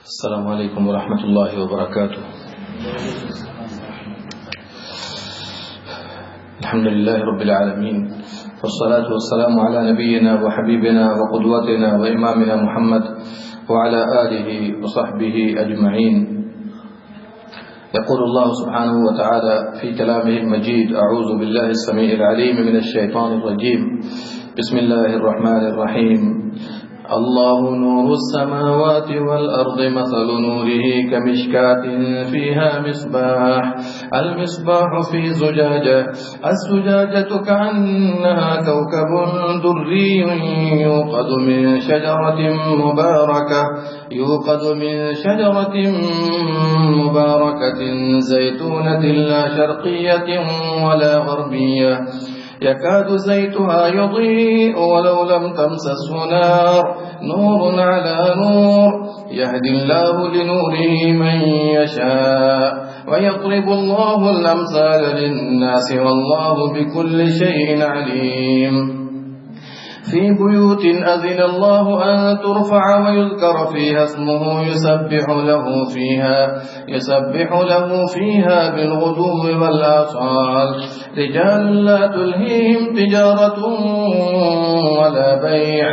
السلام علیکم ورحمۃ اللہ وبرکاتہ. الحمد للہ رب العالمین والصلاة والسلام على نبینا وحبیبنا وقدوتنا وامامنا محمد وعلى آلہ وصحبہ اجمعین. يقول الله سبحانه وتعالى في كلامه المجيد: أعوذ بالله السميع العليم من الشيطان الرجيم. بسم الله الرحمن الرحيم. الله نور السماوات والأرض مثل نوره كمشكاة فيها مصباح. المصباح في زجاجة، الزجاجة كأنها كوكب دري يوقد من شجرة مباركة زيتونة لا شرقية ولا غربية يكاد زيتها يضيء ولو لم تمسسه نار، نور على نور يهدي الله لنوره من يشاء ويضرب الله الأمثال للناس والله بكل شيء عليم. في بيوت أذن الله أن ترفع ويذكر فيها اسمه يسبح له فيها بالغدو والآصال. رجال لا تلهيهم تجارة ولا بيع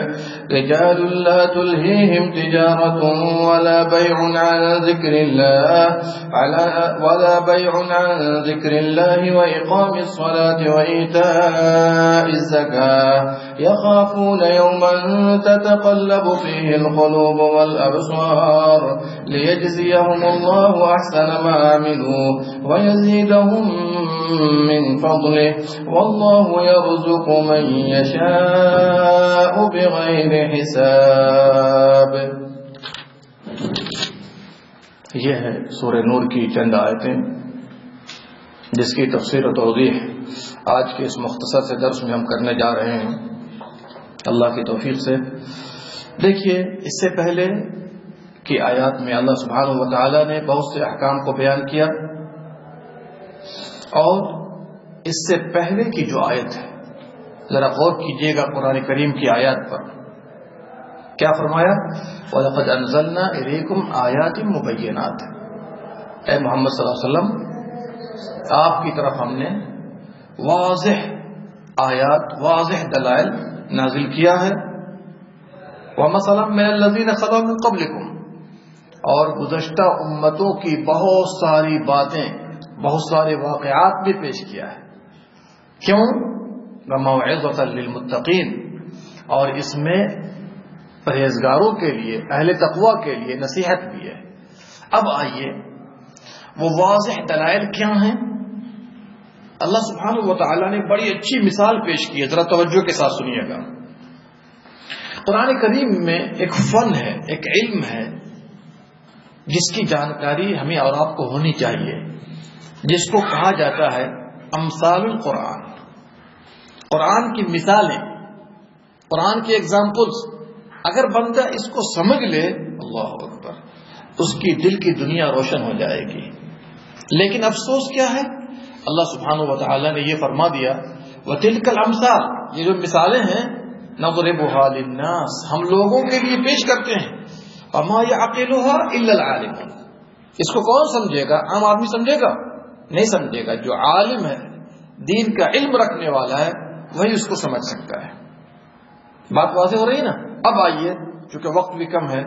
عن ذكر الله وإقام الصلاة وإيتاء الزكاة يخافون يوما تتقلب فيه القلوب والأبصار ليجزيهم الله أحسن ما عملوا ويزيدهم من فضله والله يرزق من يشاء بغير حساب. یہ ہے سورہ نور کی چند آیتیں جس کی تفسیر و توضیح آج کے اس مختصر سے درس میں ہم کرنے جا رہے ہیں اللہ کی توفیق سے. دیکھیے، اس سے پہلے کی آیات میں اللہ سبحانہ و تعالی نے بہت سے احکام کو بیان کیا، اور اس سے پہلے کی جو آیت ہے ذرا غور کیجئے گا قرآن کریم کی آیات پر. کیا فرمایا؟ وَلَقَدْ أَنزَلْنَا إِلَيْكُمْ آيَاتٍ مُبَيِّنَاتٍ. اے محمد صلی اللہ علیہ وسلم، آپ کی طرف ہم نے واضح آیات، واضح دلائل نازل کیا ہے. وَمَثَلًا مِّنَ الَّذِينَ خَلَوْا مِن قَبْلِكُمْ، اور گزشتہ امتوں کی بہت ساری باتیں، بہت سارے واقعات بھی پیش کیا ہے. کیوں؟ وَمَوْعِظَةً لِّلْمُتَّقِينَ، اور اس میں پرہیزگاروں کے لیے، اہل تقوی کے لیے نصیحت بھی ہے. اب آئیے، وہ واضح دلائل کیا ہیں؟ اللہ سبحانہ و تعالی نے بڑی اچھی مثال پیش کی ہے، ذرا توجہ کے ساتھ سنیے گا. قرآن کریم میں ایک فن ہے، ایک علم ہے جس کی جانکاری ہمیں اور آپ کو ہونی چاہیے، جس کو کہا جاتا ہے امثال القرآن. قرآن کی مثالیں، قرآن کی ایگزامپلز. اگر بندہ اس کو سمجھ لے، اللہ اکبر، اس کی دل کی دنیا روشن ہو جائے گی. لیکن افسوس کیا ہے، اللہ سبحانہ و تعالی نے یہ فرما دیا وَتِلْكَ الْأَمْثَالِ، یہ جو مثالیں ہیں نَضْرِبُهَا لِلنَّاسِ، ہم لوگوں کے لیے پیش کرتے ہیں. وَمَا يَعْقِلُهَا إِلَّا الْعَالِمُونَ، اس کو کون سمجھے گا؟ عام آدمی سمجھے گا؟ نہیں سمجھے گا. جو عالم ہے، دین کا علم رکھنے والا ہے، وہی اس کو سمجھ سکتا ہے. بات واضح ہو رہی ہے نا؟ اب آئیے، چونکہ وقت بھی کم ہے.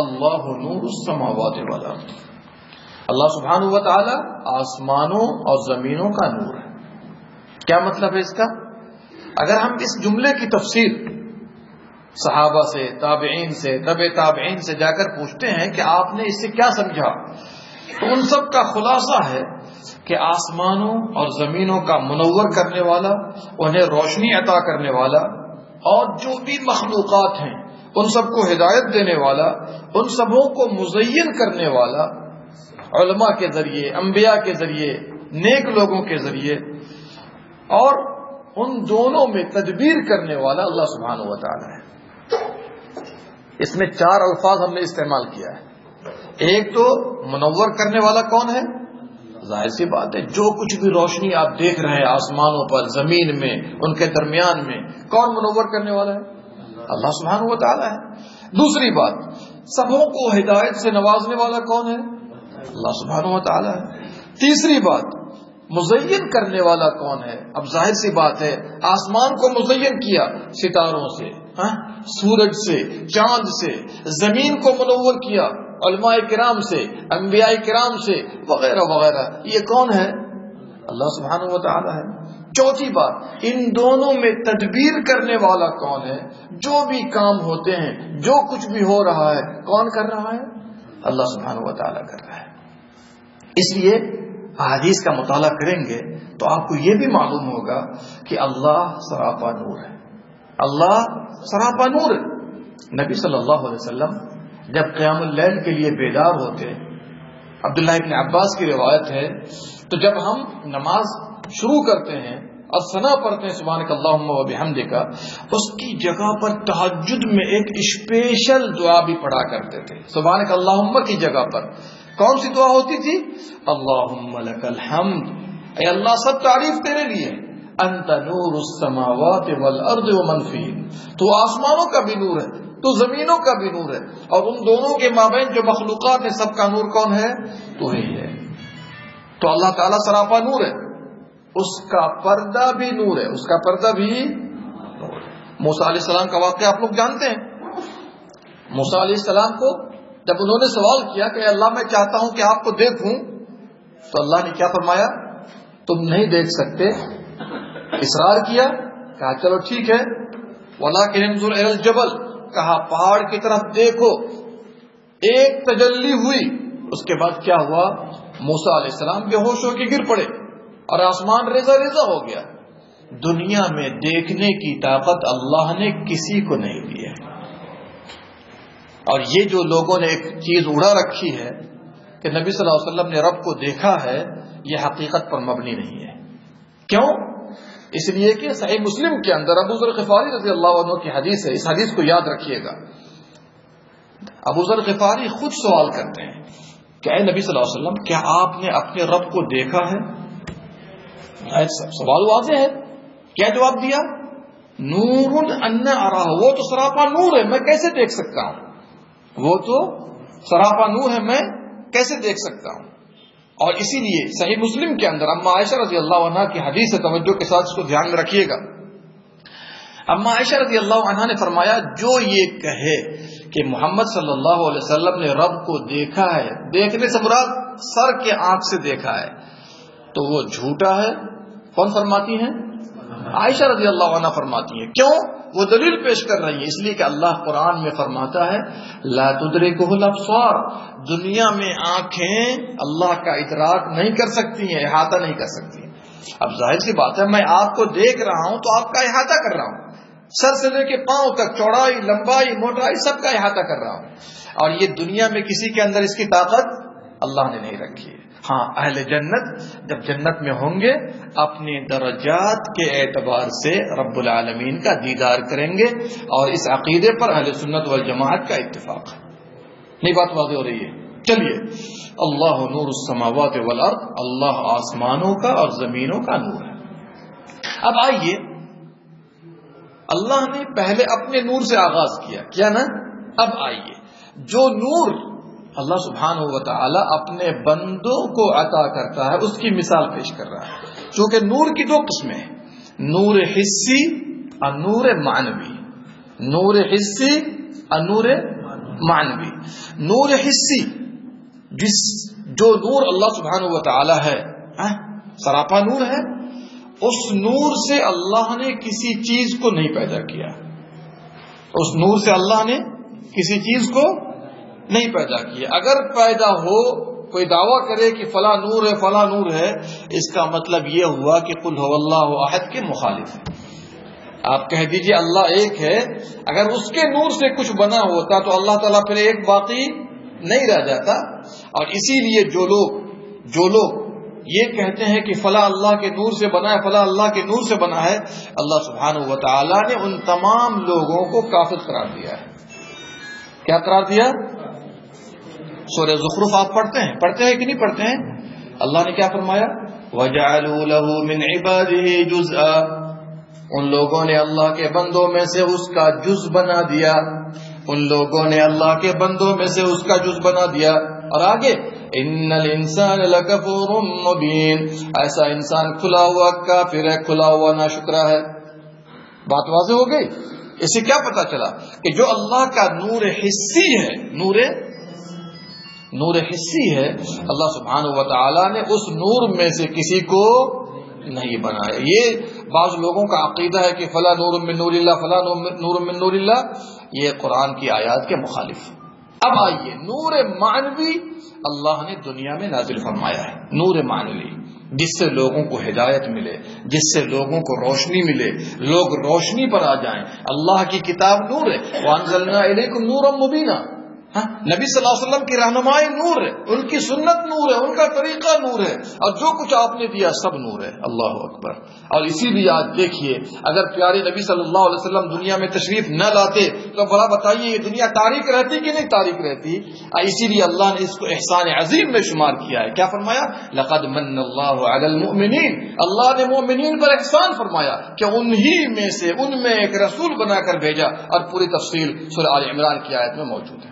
اللہ نور السماوات والارض، اللہ سبحانہ و تعالی آسمانوں اور زمینوں کا نور ہے. کیا مطلب ہے اس کا؟ اگر ہم اس جملے کی تفسیر صحابہ سے، تابعین سے، تبع تابعین سے جا کر پوچھتے ہیں کہ آپ نے اس سے کیا سمجھا، تو ان سب کا خلاصہ ہے کہ آسمانوں اور زمینوں کا منور کرنے والا، انہیں روشنی عطا کرنے والا، اور جو بھی مخلوقات ہیں ان سب کو ہدایت دینے والا، ان سبوں کو مزین کرنے والا، علماء کے ذریعے، انبیاء کے ذریعے، نیک لوگوں کے ذریعے، اور ان دونوں میں تدبیر کرنے والا اللہ سبحانہ و تعالی ہے. اس میں چار الفاظ ہم نے استعمال کیا ہے. ایک تو منور کرنے والا کون ہے؟ ظاہر سی بات ہے، جو کچھ بھی روشنی آپ دیکھ رہے ہیں آسمانوں پر، زمین میں، ان کے درمیان میں، کون منور کرنے والا ہے؟ اللہ سبحانہ و تعالی ہے. دوسری بات، سبوں کو ہدایت سے نوازنے والا کون ہے؟ اللہ سبحانہ و تعالی ہے۔ تیسری بات، مزین کرنے والا کون ہے؟ اب ظاہر سی بات ہے، آسمان کو مزین کیا ستاروں سے، سورج سے، چاند سے، زمین کو منور کیا علماء کرام سے، انبیاء کرام سے، وغیرہ وغیرہ، یہ کون ہے؟ اللہ سبحانہ و تعالی ہے۔ چوتھی بات، ان دونوں میں تدبیر کرنے والا کون ہے؟ جو بھی کام ہوتے ہیں، جو کچھ بھی ہو رہا ہے، کون کر رہا ہے؟ اللہ سبحانہ و تعالی کر رہا ہے۔ اس لیے احادیث کا مطالعہ کریں گے تو آپ کو یہ بھی معلوم ہوگا کہ اللہ سراپا نور ہے، اللہ سراپا نور ہے۔ نبی صلی اللہ علیہ وسلم جب قیام اللیل کے لیے بیدار ہوتے، عبداللہ ابن عباس کی روایت ہے، تو جب ہم نماز شروع کرتے ہیں اور ثنا پڑھتے ہیں سبحانک اللہم و بحمدک، اس کی جگہ پر تہجد میں ایک اسپیشل دعا بھی پڑھا کرتے تھے۔ سبحانک اللہم کی جگہ پر کون سی دعا ہوتی تھی؟ اللہم لک الحمد، اے اللہ سب تعریف تیرے لیے، انت نور السماوات والارض ومن فیہن، تو آسمانوں کا بھی نور ہے، تو زمینوں کا بھی نور ہے، اور ان دونوں کے مابین جو مخلوقات ہیں سب کا نور کون ہے؟ تو ہی ہے۔ تو اللہ تعالیٰ سراپا نور ہے، اس کا پردہ بھی نور ہے، اس کا پردہ بھی نور ہے۔ موسیٰ علیہ السلام کا واقعہ آپ لوگ جانتے ہیں۔ موسیٰ علیہ السلام کو جب انہوں نے سوال کیا کہ اللہ میں چاہتا ہوں کہ آپ کو دیکھوں، تو اللہ نے کیا فرمایا؟ تم نہیں دیکھ سکتے۔ اصرار کیا، کہا چلو ٹھیک ہے، وَلَٰكِنِ انظُرْ إِلَى الْجَبَلِ، کہا پہاڑ کی طرف دیکھو۔ ایک تجلی ہوئی، اس کے بعد کیا ہوا؟ موسیٰ علیہ السلام بے ہوش ہو کے گر پڑے اور آسمان ریزہ ریزہ ہو گیا۔ دنیا میں دیکھنے کی طاقت اللہ نے کسی کو نہیں دی ہے، اور یہ جو لوگوں نے ایک چیز اڑا رکھی ہے کہ نبی صلی اللہ علیہ وسلم نے رب کو دیکھا ہے، یہ حقیقت پر مبنی نہیں ہے۔ کیوں؟ اس لیے کہ صحیح مسلم کے اندر ابو ذر غفاری رضی اللہ عنہ کی حدیث ہے، اس حدیث کو یاد رکھیے گا۔ ابو ذر غفاری خود سوال کرتے ہیں کہ اے نبی صلی اللہ علیہ وسلم، کیا آپ نے اپنے رب کو دیکھا ہے؟ سوال واضح ہے، کیا جواب دیا؟ نور ان اراہ، وہ تو سراپا نور ہے، میں کیسے دیکھ سکتا ہوں؟ وہ تو سراپا نور ہے، میں کیسے دیکھ سکتا ہوں؟ اور اسی لیے صحیح مسلم کے اندر اما عائشہ رضی اللہ عنہا کی حدیث ہے، توجہ کے ساتھ اس کو دھیان میں رکھیے گا۔ اما عائشہ رضی اللہ عنہا نے فرمایا، جو یہ کہے کہ محمد صلی اللہ علیہ وسلم نے رب کو دیکھا ہے، دیکھنے سے مراد سر کے آنکھ سے دیکھا ہے، تو وہ جھوٹا ہے۔ کون فرماتی ہیں؟ عائشہ رضی اللہ عنہ فرماتی ہیں۔ کیوں؟ وہ دلیل پیش کر رہی ہیں، اس لیے کہ اللہ قرآن میں فرماتا ہے لا تدرکہ الابصار، دنیا میں آنکھیں اللہ کا ادراک نہیں کر سکتی ہیں، احاطہ نہیں کر سکتی ہیں۔ اب ظاہر سی بات ہے، میں آپ کو دیکھ رہا ہوں تو آپ کا احاطہ کر رہا ہوں، سر سے لے کے پاؤں تک، چوڑائی، لمبائی، موٹائی، سب کا احاطہ کر رہا ہوں، اور یہ دنیا میں کسی کے اندر اس کی طاقت اللہ نے نہیں رکھی ہے۔ ہاں، اہل جنت جب جنت میں ہوں گے اپنے درجات کے اعتبار سے رب العالمین کا دیدار کریں گے، اور اس عقیدے پر اہل سنت والجماعت کا اتفاق ہے۔ نہیں بات واضح ہو رہی ہے؟ چلیے، اللہ نور السماوات والارض، اللہ آسمانوں کا اور زمینوں کا نور ہے۔ اب آئیے، اللہ نے پہلے اپنے نور سے آغاز کیا نا؟ اب آئیے، جو نور اللہ سبحانہ و تعالی اپنے بندوں کو عطا کرتا ہے اس کی مثال پیش کر رہا ہے۔ چونکہ نور کی دو قسمیں ہیں، نور حسی اور نور معنوی۔ نور حسی اور نور معنوی۔ نور حسی جو نور اللہ سبحانہ و تعالی ہے، سراپا نور ہے، اس نور سے اللہ نے کسی چیز کو نہیں پیدا کیا، اس نور سے اللہ نے کسی چیز کو نہیں پیدا کیا۔ اگر پیدا ہو، کوئی دعویٰ کرے کہ فلاں نور ہے فلاں نور ہے، اس کا مطلب یہ ہوا کہ قل هو اللہ احد کے مخالف ہے۔ آپ کہہ دیجئے اللہ ایک ہے، اگر اس کے نور سے کچھ بنا ہوتا تو اللہ تعالیٰ پھر ایک باقی نہیں رہ جاتا۔ اور اسی لیے جو لوگ یہ کہتے ہیں کہ فلاں اللہ کے نور سے بنا ہے، فلاں اللہ کے نور سے بنا ہے، اللہ سبحانہ و تعالیٰ نے ان تمام لوگوں کو کافر قرار دیا ہے۔ کیا قرار دیا؟ سورہ زخرف آپ پڑھتے ہیں کہ نہیں پڑھتے ہیں؟ اللہ نے کیا فرمایا؟ وَجَعَلُوا لَهُ مِنْ عِبَادِهِ جُزْءًا، ان لوگوں نے اللہ کے بندوں میں سے اس کا جز بنا دیا۔ ان لوگوں نے اللہ کے بندوں میں سے اس کا جز بنا دیا. اور آگے ان الانسان لکفور مبین، ایسا انسان کھلا ہوا کافر ہے، کھلا ہوا ناشکرا ہے. بات واضح ہو گئی. اس سے کیا پتا چلا کہ جو اللہ کا نور حسی ہے، نور حسی ہے، اللہ سبحانہ و تعالی نے اس نور میں سے کسی کو نہیں بنایا. یہ بعض لوگوں کا عقیدہ ہے کہ فلا نور من نور اللہ، فلا نور من نور اللہ، یہ قرآن کی آیات کے مخالف. اب آئیے نور معنوی اللہ نے دنیا میں نازل فرمایا ہے. نور معنوی جس سے لوگوں کو ہدایت ملے، جس سے لوگوں کو روشنی ملے، لوگ روشنی پر آ جائیں. اللہ کی کتاب نور ہے. وَأَنزَلْنَا إِلَيْكُمْ نُورًا مُبِينًا. نبی صلی اللہ علیہ وسلم کی رہنمائی نور ہے، ان کی سنت نور ہے، ان کا طریقہ نور ہے، اور جو کچھ آپ نے دیا سب نور ہے. اللہ اکبر. اور اسی لیے آج دیکھیے اگر پیارے نبی صلی اللہ علیہ وسلم دنیا میں تشریف نہ لاتے تو بڑا بتائیے یہ دنیا تاریک رہتی کہ نہیں تاریک رہتی. اسی لیے اللہ نے اس کو احسان عظیم میں شمار کیا ہے. کیا فرمایا؟ لقد من اللہ علی المؤمنین. اللہ نے مومنین پر احسان فرمایا کہ انہی میں سے ان میں ایک رسول بنا کر بھیجا. اور پوری تفصیل سورہ آل عمران کی آیت میں موجود ہے.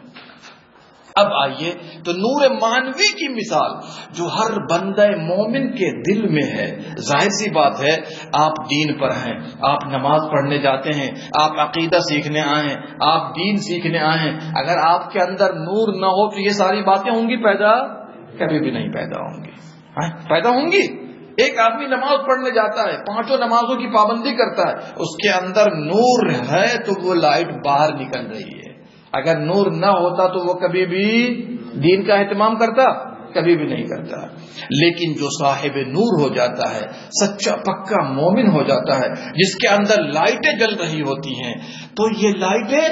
اب آئیے تو نور معنوی کی مثال جو ہر بندہ مومن کے دل میں ہے. ظاہر سی بات ہے آپ دین پر ہیں، آپ نماز پڑھنے جاتے ہیں، آپ عقیدہ سیکھنے آئے ہیں، آپ دین سیکھنے آئے ہیں. اگر آپ کے اندر نور نہ ہو تو یہ ساری باتیں ہوں گی پیدا؟ کبھی بھی نہیں پیدا ہوں گی. پیدا ہوں گی؟ ایک آدمی نماز پڑھنے جاتا ہے، 5 نمازوں کی پابندی کرتا ہے، اس کے اندر نور ہے تو وہ لائٹ باہر نکل رہی ہے. اگر نور نہ ہوتا تو وہ کبھی بھی دین کا اہتمام کرتا؟ کبھی بھی نہیں کرتا. لیکن جو صاحب نور ہو جاتا ہے، سچا پکا مومن ہو جاتا ہے، جس کے اندر لائٹیں جل رہی ہوتی ہیں، تو یہ لائٹیں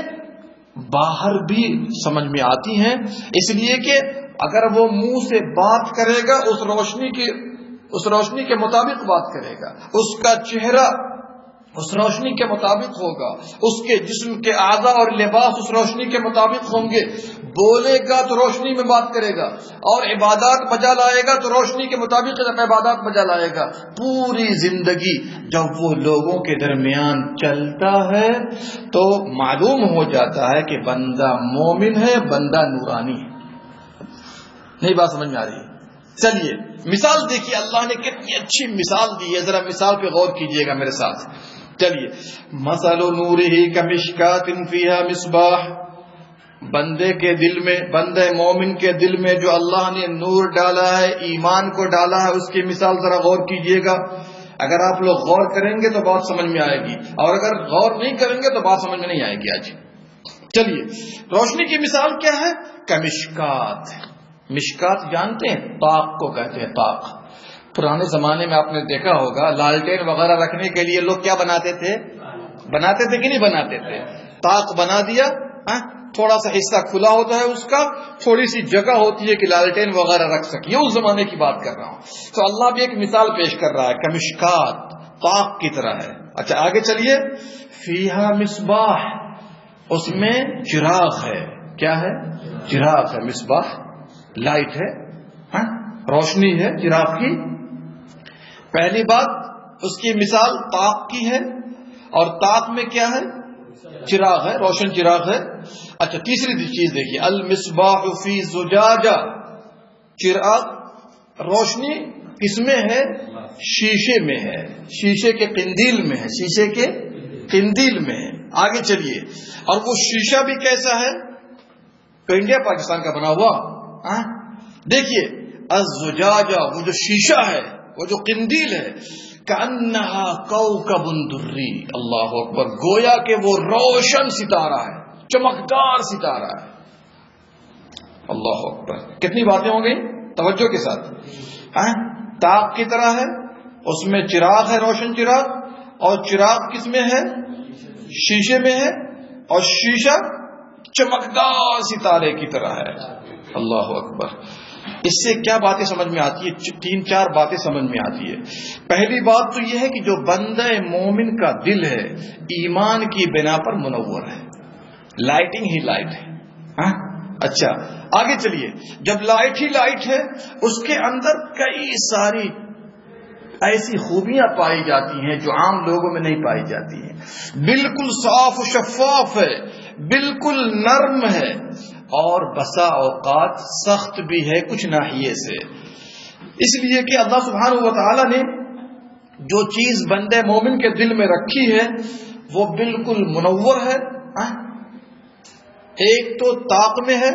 باہر بھی سمجھ میں آتی ہیں. اس لیے کہ اگر وہ منہ سے بات کرے گا اس روشنی کے مطابق بات کرے گا، اس کا چہرہ اس روشنی کے مطابق ہوگا، اس کے جسم کے اعضاء اور لباس اس روشنی کے مطابق ہوں گے. بولے گا تو روشنی میں بات کرے گا، اور عبادات بجا لائے گا تو روشنی کے مطابق عبادات بجا لائے گا. پوری زندگی جب وہ لوگوں کے درمیان چلتا ہے تو معلوم ہو جاتا ہے کہ بندہ مومن ہے، بندہ نورانی ہے. نہیں بات سمجھ میں آ رہی ہے؟ چلیے مثال دیکھیے اللہ نے کتنی اچھی مثال دی ہے، ذرا مثال پہ غور کیجئے گا میرے ساتھ. چلیے مثل نورہ کمشکات فیہا مصباح. بندے کے دل میں، بندے مومن کے دل میں جو اللہ نے نور ڈالا ہے، ایمان کو ڈالا ہے، اس کی مثال ذرا غور کیجئے گا. اگر آپ لوگ غور کریں گے تو بات سمجھ میں آئے گی، اور اگر غور نہیں کریں گے تو بات سمجھ میں نہیں آئے گی. آج چلیے روشنی کی مثال کیا ہے؟ کمشکات. مشکات جانتے ہیں؟ طاق کو کہتے ہیں. طاق پرانے زمانے میں آپ نے دیکھا ہوگا لالٹین وغیرہ رکھنے کے لیے لوگ کیا بناتے تھے کہ نہیں بناتے تھے؟ طاق بنا دیا، تھوڑا سا حصہ کھلا ہوتا ہے، اس کا تھوڑی سی جگہ ہوتی ہے کہ لالٹین وغیرہ رکھ سکے. اس زمانے کی بات کر رہا ہوں. تو اللہ بھی ایک مثال پیش کر رہا ہے، کمشکات طاق کی طرح ہے. اچھا آگے چلیے. فیہا مصباح، اس میں چراغ ہے. کیا ہے؟ چراغ ہے. مصباح لائٹ ہے، روشنی ہے چراغ کی. پہلی بات اس کی مثال طاق کی ہے، اور طاق میں کیا ہے؟ چراغ ہے، روشن چراغ ہے. اچھا تیسری چیز دیکھیے، المصباح فی زجاجہ. چراغ روشنی کس میں ہے؟ شیشے میں ہے، شیشے کے قندیل میں ہے، شیشے کے قندیل میں ہے. آگے چلیے. اور وہ شیشہ بھی کیسا ہے؟ تو انڈیا پاکستان کا بنا ہوا. دیکھیے الزجاجہ، وہ جو شیشہ ہے، وہ جو قندیل ہے، کأنہا کوکب دری. اللہ اکبر. گویا کہ وہ روشن ستارہ ہے، چمکدار ستارہ ہے. اللہ اکبر. کتنی باتیں ہو گئی توجہ کے ساتھ. طاق کی طرح ہے، اس میں چراغ ہے، روشن چراغ. اور چراغ کس میں ہے؟ شیشے میں ہے، اور شیشہ چمکدار ستارے کی طرح ہے. اللہ اکبر. اس سے کیا باتیں سمجھ میں آتی ہے؟ 3-4 باتیں سمجھ میں آتی ہے. پہلی بات تو یہ ہے کہ جو بندہ مومن کا دل ہے ایمان کی بنا پر منور ہے، لائٹنگ ہی لائٹ ہے. اچھا آگے چلیے. جب لائٹ ہی لائٹ ہے اس کے اندر کئی ساری ایسی خوبیاں پائی جاتی ہیں جو عام لوگوں میں نہیں پائی جاتی ہیں. بالکل صاف و شفاف ہے، بالکل نرم ہے اور بسا اوقات سخت بھی ہے کچھ ناحیے سے، اس لیے کہ اللہ سبحانہ و تعالی نے جو چیز بندے مومن کے دل میں رکھی ہے وہ بالکل منور ہے. ایک تو طاق میں ہے،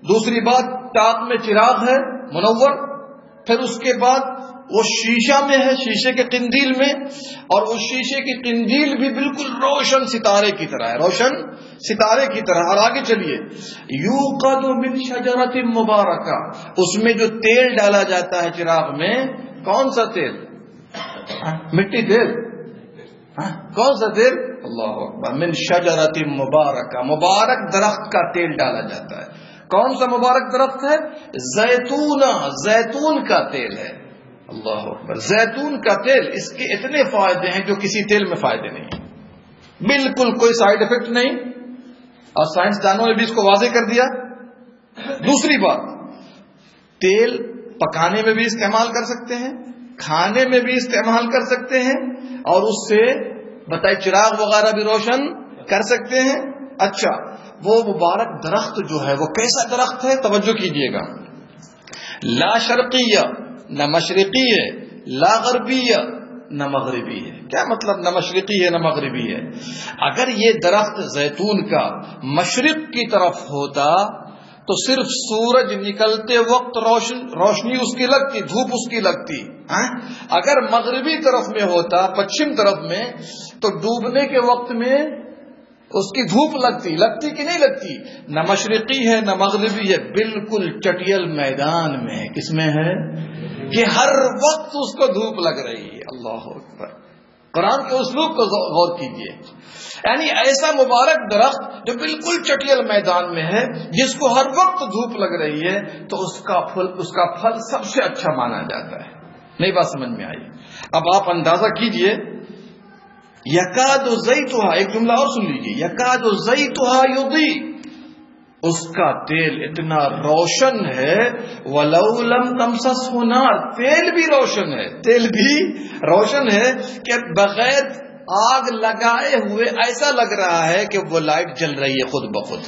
دوسری بات طاق میں چراغ ہے منور، پھر اس کے بعد وہ شیشہ میں ہے، شیشے کے قندیل میں، اور اس شیشے کی قندیل بھی بالکل روشن ستارے کی طرح ہے، روشن ستارے کی طرح. اور آگے چلیے، یوقد من شجرۃ مبارکہ، اس میں جو تیل ڈالا جاتا ہے چراغ میں، کون سا تیل؟ مٹی تیل؟ کون سا تیل؟ اللہ اکبر. من شجرۃ مبارکہ، مبارک درخت کا تیل ڈالا جاتا ہے. کون سا مبارک درخت ہے؟ زیتون، زیتون کا تیل ہے. اللہ اکبر. زیتون کا تیل، اس کے اتنے فائدے ہیں جو کسی تیل میں فائدے نہیں ہیں، بالکل کوئی سائیڈ افیکٹ نہیں، اور سائنسدانوں نے بھی اس کو واضح کر دیا. دوسری بات، تیل پکانے میں بھی استعمال کر سکتے ہیں، کھانے میں بھی استعمال کر سکتے ہیں، اور اس سے بتائے چراغ وغیرہ بھی روشن کر سکتے ہیں. اچھا، وہ مبارک درخت جو ہے وہ کیسا درخت ہے؟ توجہ کیجئے گا. لا شرقیہ، نہ مشرقی ہے، لا غربیہ، نہ مغربی ہے. کیا مطلب نہ مشرقی ہے نہ مغربی ہے؟ اگر یہ درخت زیتون کا مشرق کی طرف ہوتا تو صرف سورج نکلتے وقت روشنی اس کی لگتی، دھوپ اس کی لگتی. اگر مغربی طرف میں ہوتا، پچھم طرف میں، تو ڈوبنے کے وقت میں اس کی دھوپ لگتی کہ نہیں لگتی؟ نہ مشرقی ہے نہ مغربی ہے، بالکل چٹیل میدان میں. کس میں ہے کہ ہر وقت اس کو دھوپ لگ رہی ہے. اللہ اکبر. قرآن کے اسلوب کو غور کیجیے. یعنی ایسا مبارک درخت جو بالکل چٹیل میدان میں ہے، جس کو ہر وقت دھوپ لگ رہی ہے، تو اس کا پھل سب سے اچھا مانا جاتا ہے. نئی بات سمجھ میں آئی؟ اب آپ اندازہ کیجئے، یکاد زیتھا، ایک جملہ اور سن لیجیے، یکاد زیتھا یضیء، اس کا تیل اتنا روشن ہے، وَلَوْ لَمْ تَمْسَسْهُ نَارٌ، تیل بھی روشن ہے، تیل بھی روشن ہے کہ بغیر آگ لگائے ہوئے ایسا لگ رہا ہے کہ وہ لائٹ جل رہی ہے خود بخود،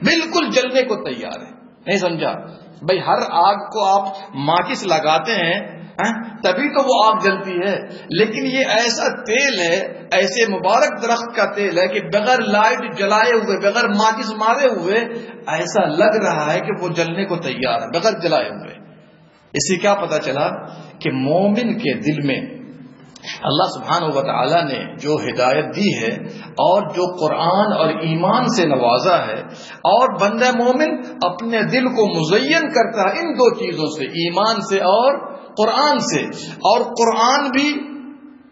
بالکل جلنے کو تیار ہے. نہیں سمجھا بھائی؟ ہر آگ کو آپ ماچس لگاتے ہیں تبھی تو وہ آگ جلتی ہے، لیکن یہ ایسا تیل ہے، ایسے مبارک درخت کا تیل ہے کہ بغیر لائٹ جلائے ہوئے، بغیر ماچس مارے ہوئے ایسا لگ رہا ہے کہ وہ جلنے کو تیار ہے بغیر جلائے ہوئے. اس سے کیا پتا چلا کہ مومن کے دل میں اللہ سبحانہ و تعالی نے جو ہدایت دی ہے اور جو قرآن اور ایمان سے نوازا ہے، اور بندہ مومن اپنے دل کو مزین کرتا ہے ان دو چیزوں سے، ایمان سے اور قرآن سے، اور قرآن بھی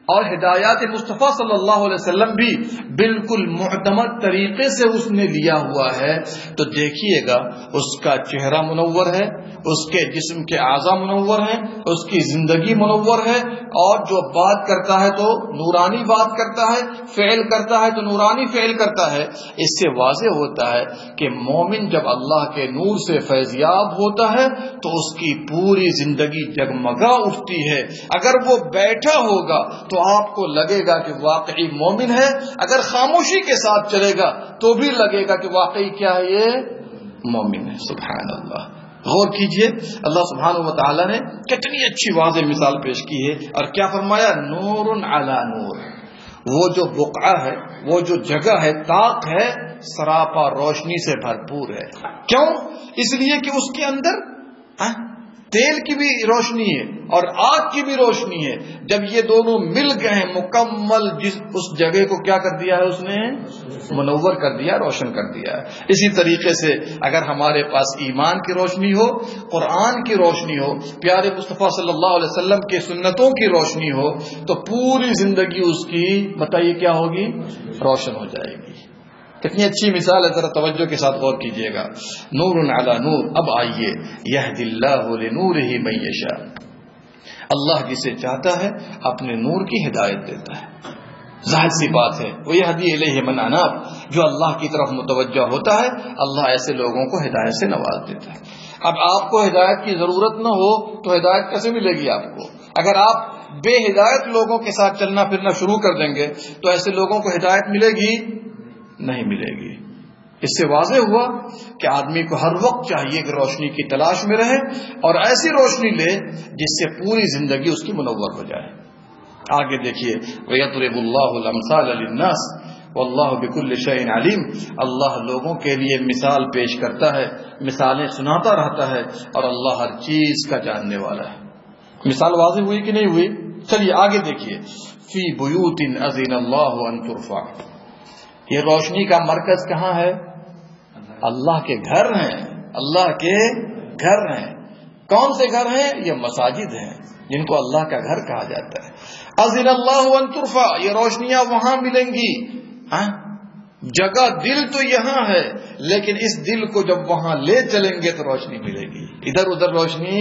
اور ہدایات مصطفیٰ صلی اللہ علیہ وسلم بھی بالکل معتمد طریقے سے اس نے لیا ہوا ہے، تو دیکھیے گا اس کا چہرہ منور ہے، اس کے جسم کے اعضاء منور ہیں، اس کی زندگی منور ہے، اور جو بات کرتا ہے تو نورانی بات کرتا ہے، فعل کرتا ہے تو نورانی فعل کرتا ہے. اس سے واضح ہوتا ہے کہ مومن جب اللہ کے نور سے فیضیاب ہوتا ہے تو اس کی پوری زندگی جگمگا اٹھتی ہے. اگر وہ بیٹھا ہوگا تو آپ کو لگے گا کہ واقعی مومن ہے، اگر خاموشی کے ساتھ چلے گا تو بھی لگے گا کہ واقعی کیا ہے، یہ مومن ہے. سبحان اللہ. غور کیجئے، اللہ سبحانہ و تعالی نے کتنی اچھی واضح مثال پیش کی ہے، اور کیا فرمایا؟ نور علی نور. وہ جو بقعہ ہے، وہ جو جگہ ہے، طاق ہے، سراپا روشنی سے بھرپور ہے. کیوں؟ اس لیے کہ اس کے اندر تیل کی بھی روشنی ہے اور آگ کی بھی روشنی ہے. جب یہ دونوں مل گئے ہیں مکمل، اس جگہ کو کیا کر دیا ہے؟ اس نے منور کر دیا، روشن کر دیا ہے. اسی طریقے سے اگر ہمارے پاس ایمان کی روشنی ہو، قرآن کی روشنی ہو، پیارے مصطفیٰ صلی اللہ علیہ وسلم کے سنتوں کی روشنی ہو، تو پوری زندگی اس کی بتائیے کیا ہوگی؟ روشن ہو جائے گی. کتنی اچھی مثال ہے، ذرا توجہ کے ساتھ غور کیجئے گا. نور علی نور. اب آئیے، یہدی اللہ لنورہ من یشاء، اللہ جسے چاہتا ہے اپنے نور کی ہدایت دیتا ہے. ظاہر سی بات ہے، ویہدی الیہ من اناب، جو اللہ کی طرف متوجہ ہوتا ہے اللہ ایسے لوگوں کو ہدایت سے نواز دیتا ہے. اب آپ کو ہدایت کی ضرورت نہ ہو تو ہدایت کیسے ملے گی آپ کو؟ اگر آپ بے ہدایت لوگوں کے ساتھ چلنا پھرنا شروع کر دیں گے تو ایسے لوگوں کو ہدایت ملے گی؟ نہیں ملے گی. اس سے واضح ہوا کہ آدمی کو ہر وقت چاہیے کہ روشنی کی تلاش میں رہے اور ایسی روشنی لے جس سے پوری زندگی اس کی منور ہو جائے. آگے دیکھیے وَيَضْرِبُ اللَّهُ الْأَمْثَالَ لِلنَّاسِ وَاللَّهُ بِكُلِّ شَيْءٍ عَلِيمٌ. اللہ لوگوں کے لیے مثال پیش کرتا ہے, مثالیں سناتا رہتا ہے, اور اللہ ہر چیز کا جاننے والا ہے. مثال واضح ہوئی کہ نہیں ہوئی؟ چلیے آگے دیکھیے. فی بیوت اذن اللہ ان ترفع. یہ روشنی کا مرکز کہاں ہے؟ اللہ کے گھر ہیں. اللہ کے گھر ہیں. کون سے گھر ہیں؟ یہ مساجد ہیں جن کو اللہ کا گھر کہا جاتا ہے. اذن اللہ ان ترفع, یہ روشنیاں وہاں ملیں گی. جگہ دل تو یہاں ہے, لیکن اس دل کو جب وہاں لے چلیں گے تو روشنی ملے گی, ادھر ادھر روشنی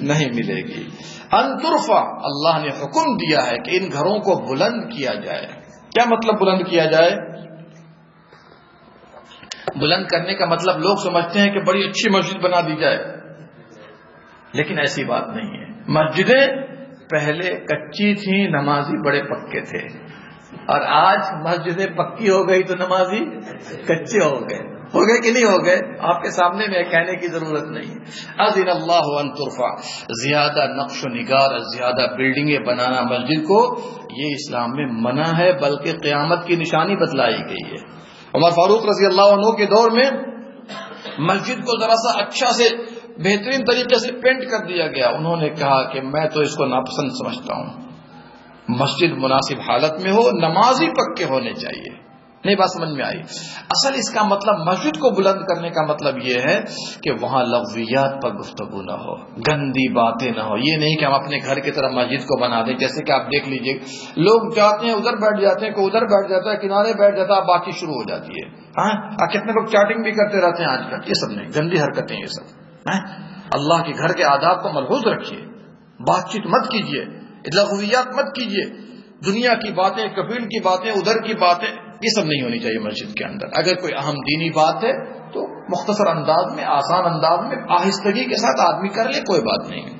نہیں ملے گی. ان ترفع, اللہ نے حکم دیا ہے کہ ان گھروں کو بلند کیا جائے. کیا مطلب بلند کیا جائے؟ بلند کرنے کا مطلب لوگ سمجھتے ہیں کہ بڑی اچھی مسجد بنا دی جائے, لیکن ایسی بات نہیں ہے. مسجدیں پہلے کچی تھیں, نمازی بڑے پکے تھے, اور آج مسجدیں پکی ہو گئی تو نمازی کچے ہو گئے. ہو گئے کہ نہیں ہو گئے؟ آپ کے سامنے میں کہنے کی ضرورت نہیں. اذن اللہ ان ترفع, زیادہ نقش و نگار, زیادہ بلڈنگیں بنانا مسجد کو, یہ اسلام میں منع ہے, بلکہ قیامت کی نشانی بتلائی گئی ہے. عمر فاروق رضی اللہ عنہ کے دور میں مسجد کو ذرا سا اچھا سے بہترین طریقے سے پینٹ کر دیا گیا. انہوں نے کہا کہ میں تو اس کو ناپسند سمجھتا ہوں. مسجد مناسب حالت میں ہو, نمازی پکے ہونے چاہیے. نہیں بات سمجھ میں آئی؟ اصل اس کا مطلب مسجد کو بلند کرنے کا مطلب یہ ہے کہ وہاں لغویات پر گفتگو نہ ہو, گندی باتیں نہ ہو. یہ نہیں کہ ہم اپنے گھر کی طرح مسجد کو بنا دیں. جیسے کہ آپ دیکھ لیجئے, لوگ جاتے ہیں ادھر بیٹھ جاتے ہیں, کوئی ادھر بیٹھ جاتا ہے, کنارے بیٹھ جاتا ہے, باقی شروع ہو جاتی ہے. ہاں, کتنے لوگ چیٹنگ بھی کرتے رہتے ہیں آج کل. یہ سب نہیں, گندی حرکتیں یہ سب. اللہ کے گھر کے آداب کو ملحوظ رکھیے, بات چیت مت کیجیے, لغویات مت کیجیے. دنیا کی باتیں, قبیل کی باتیں, ادھر کی باتیں, یہ سب نہیں ہونی چاہیے مسجد کے اندر. اگر کوئی اہم دینی بات ہے تو مختصر انداز میں, آسان انداز میں, آہستگی کے ساتھ آدمی کر لے, کوئی بات نہیں.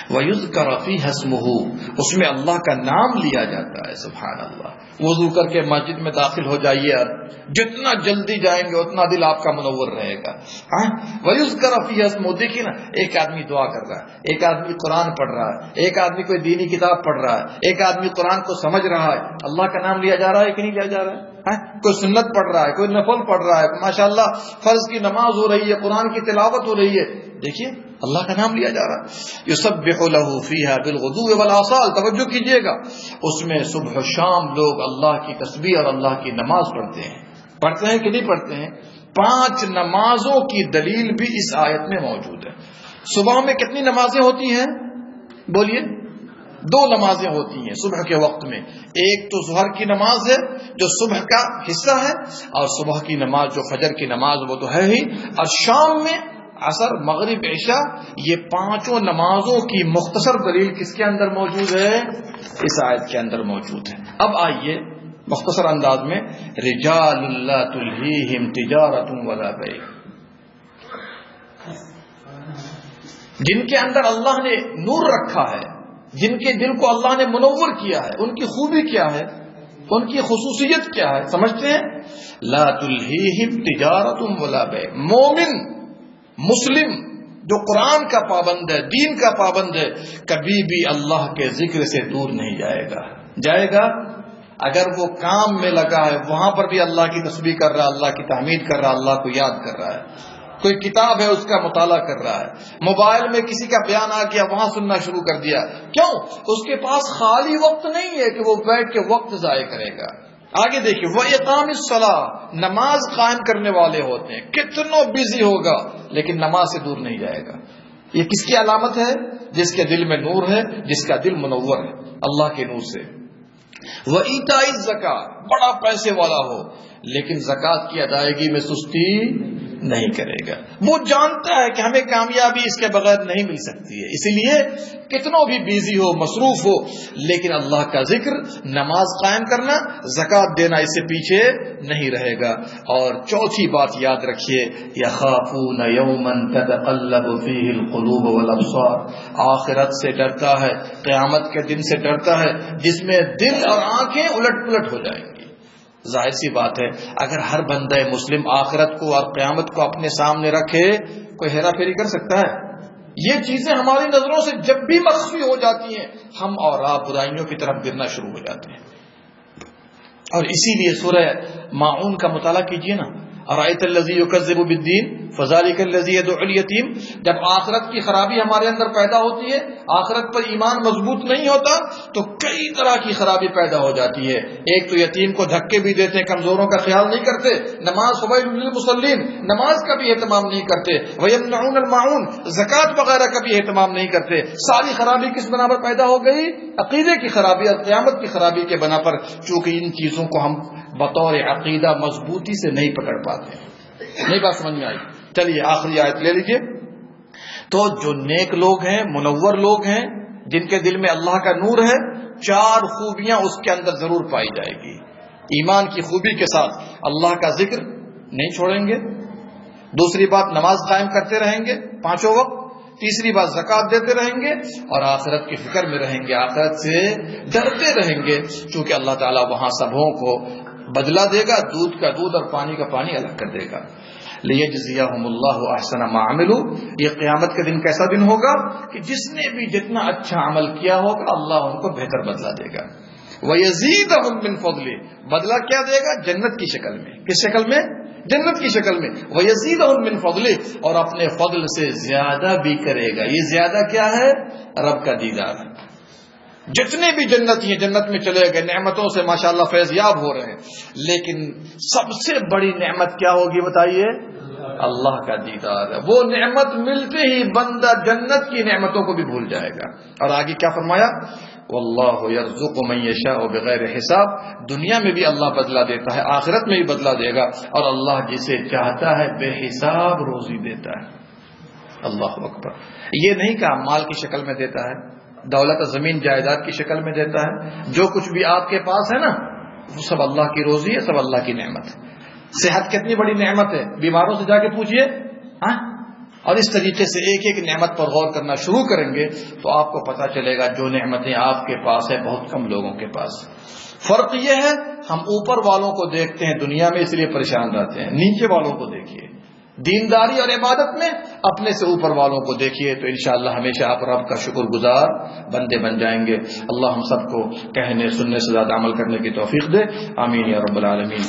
وَيُذْكَرَ فِيهَا اسْمُهُ, اس میں اللہ کا نام لیا جاتا ہے. سبحان اللہ. وضو کر کے مسجد میں داخل ہو جائیے, جتنا جلدی جائیں گے اتنا دل آپ کا منور رہے گا. وَيُذْكَرَ فِيهَا اسْمُهُ. دیکھیے نا, ایک آدمی دعا کر رہا ہے, ایک آدمی قرآن پڑھ رہا ہے, ایک آدمی کوئی دینی کتاب پڑھ رہا ہے, ایک آدمی قرآن کو سمجھ رہا ہے. اللہ کا نام لیا جا رہا ہے کہ نہیں لیا جا رہا ہے؟ کوئی سنت پڑھ رہا ہے, کوئی نفل پڑھ رہا ہے, ماشاءاللہ فرض کی نماز ہو رہی ہے, قرآن کی تلاوت ہو رہی ہے. دیکھیے اللہ کا نام لیا جا رہا ہے. یسبح له فیہا بالغدو والآصال. توجہ کیجیے گا, اس میں صبح و شام لوگ اللہ کی تسبیح اور اللہ کی نماز پڑھتے ہیں. پڑھتے ہیں کہ نہیں پڑھتے ہیں؟ 5 نمازوں کی دلیل بھی اس آیت میں موجود ہے. صبح میں کتنی نمازیں ہوتی ہیں؟ بولیے. 2 نمازیں ہوتی ہیں صبح کے وقت میں. ایک تو ظہر کی نماز ہے جو صبح کا حصہ ہے, اور صبح کی نماز جو فجر کی نماز وہ تو ہے ہی, اور شام میں عصر, مغرب, عشاء. یہ 5 نمازوں کی مختصر دلیل کس کے اندر موجود ہے؟ اس آیت کے اندر موجود ہے. اب آئیے مختصر انداز میں, رجال لا تلہیہم تجارت ولا بیع. جن کے اندر اللہ نے نور رکھا ہے, جن کے دل کو اللہ نے منور کیا ہے, ان کی خوبی کیا ہے, ان کی خصوصیت کیا ہے سمجھتے ہیں؟ لا تلہیہم تجارت ولا بیع. مومن مسلم جو قرآن کا پابند ہے, دین کا پابند ہے, کبھی بھی اللہ کے ذکر سے دور نہیں جائے گا. جائے گا اگر وہ کام میں لگا ہے, وہاں پر بھی اللہ کی تسبیح کر رہا ہے, اللہ کی تحمید کر رہا ہے, اللہ کو یاد کر رہا ہے. کوئی کتاب ہے اس کا مطالعہ کر رہا ہے, موبائل میں کسی کا بیان آ گیا وہاں سننا شروع کر دیا. کیوں؟ اس کے پاس خالی وقت نہیں ہے کہ وہ بیٹھ کے وقت ضائع کرے گا. آگے دیکھیے, وہ اقام الصلاۃ, نماز قائم کرنے والے ہوتے ہیں. کتنا بزی ہوگا لیکن نماز سے دور نہیں جائے گا. یہ کس کی علامت ہے؟ جس کے دل میں نور ہے, جس کا دل منور ہے اللہ کے نور سے. وہ ایتاء الزکات, بڑا پیسے والا ہو لیکن زکات کی ادائیگی میں سستی نہیں کرے گا. وہ جانتا ہے کہ ہمیں کامیابی اس کے بغیر نہیں مل سکتی ہے, اسی لیے کتنوں بھی بیزی ہو, مصروف ہو, لیکن اللہ کا ذکر, نماز قائم کرنا, زکات دینا اس سے پیچھے نہیں رہے گا. اور چوتھی بات یاد رکھیے, یخافون یوما تتقلب فیہ القلوب والابصار. آخرت سے ڈرتا ہے, قیامت کے دن سے ڈرتا ہے جس میں دل اور آنکھیں الٹ پلٹ ہو جائیں گی. ظاہر سی بات ہے اگر ہر بندہ مسلم آخرت کو اور قیامت کو اپنے سامنے رکھے کوئی ہیرا پھیری کر سکتا ہے؟ یہ چیزیں ہماری نظروں سے جب بھی مخفی ہو جاتی ہیں ہم اور آپ برائیوں کی طرف گرنا شروع ہو جاتے ہیں. اور اسی لیے سورہ ماعون کا مطالعہ کیجئے نا. ارأیت الذی یکذب بالدین فذلک الذی یدعو الیتیم. جب آخرت کی خرابی ہمارے اندر پیدا ہوتی ہے، آخرت پر ایمان مضبوط نہیں ہوتا تو کئی طرح کی خرابی پیدا ہو جاتی ہے. ایک تو یتیم کو دھکے بھی دیتے ہیں، کمزوروں کا خیال نہیں کرتے، نماز فوائل للمصلین، نماز کا بھی اہتمام نہیں کرتے، ویمنعون الماعون، زکوٰۃ وغیرہ کا بھی اہتمام نہیں کرتے. ساری خرابی کس بنا پر پیدا ہو گئی؟ عقیدے کی خرابی اور قیامت کی خرابی کے بنا پر. چونکہ ان چیزوں کو ہم بطور عقیدہ مضبوطی سے نہیں پکڑ پاتے. نہیں بات سمجھ میں آئی؟ چلیے آخری آیت لے لیجیے. تو جو نیک لوگ ہیں، منور لوگ ہیں، جن کے دل میں اللہ کا نور ہے، 4 خوبیاں اس کے اندر ضرور پائی جائے گی. ایمان کی خوبی کے ساتھ اللہ کا ذکر نہیں چھوڑیں گے. دوسری بات نماز قائم کرتے رہیں گے 5 وقت. تیسری بات زکوٰۃ دیتے رہیں گے اور آخرت کی فکر میں رہیں گے، آخرت سے ڈرتے رہیں گے، چونکہ اللہ تعالیٰ وہاں سبوں کو بدلہ دے گا، دودھ کا دودھ اور پانی کا پانی الگ کر دے گا. لیجزیہم اللہ احسن ما عملوا. یہ قیامت کے دن کیسا دن ہوگا کہ جس نے بھی جتنا اچھا عمل کیا ہوگا اللہ ان کو بہتر بدلہ دے گا. وَيَزِيدَهُم مِّن فَضْلِهِ. بدلہ کیا دے گا؟ جنت کی شکل میں. کس شکل میں؟ جنت کی شکل میں. وَيَزِيدَهُم مِّن فَضْلِهِ. اور اپنے فضل سے زیادہ بھی کرے گا. یہ زیادہ کیا ہے؟ رب کا دیدار. جتنے بھی جنتی ہیں جنت میں چلے گئے، نعمتوں سے ماشاءاللہ فیض یاب ہو رہے ہیں، لیکن سب سے بڑی نعمت کیا ہوگی بتائیے؟ اللہ کا دیدار. وہ نعمت ملتے ہی بندہ جنت کی نعمتوں کو بھی بھول جائے گا. اور آگے کیا فرمایا؟ واللہ یرزق من یشاء بغیر حساب. دنیا میں بھی اللہ بدلہ دیتا ہے، آخرت میں بھی بدلہ دے گا، اور اللہ جسے چاہتا ہے بے حساب روزی دیتا ہے. اللہ اکبر. یہ نہیں کہا مال کی شکل میں دیتا ہے، دولت زمین جائیداد کی شکل میں دیتا ہے. جو کچھ بھی آپ کے پاس ہے نا وہ سب اللہ کی روزی ہے، سب اللہ کی نعمت ہے. صحت کتنی بڑی نعمت ہے، بیماروں سے جا کے پوچھئے. اور اس طریقے سے ایک ایک نعمت پر غور کرنا شروع کریں گے تو آپ کو پتا چلے گا جو نعمتیں آپ کے پاس ہیں بہت کم لوگوں کے پاس. فرق یہ ہے ہم اوپر والوں کو دیکھتے ہیں دنیا میں اس لیے پریشان رہتے ہیں. نیچے والوں کو دیکھیے، دینداری اور عبادت میں اپنے سے اوپر والوں کو دیکھیے تو انشاءاللہ ہمیشہ آپ رب کا شکر گزار بندے بن جائیں گے. اللہ ہم سب کو کہنے سننے سے زیادہ عمل کرنے کی توفیق دے. آمین یا رب العالمین.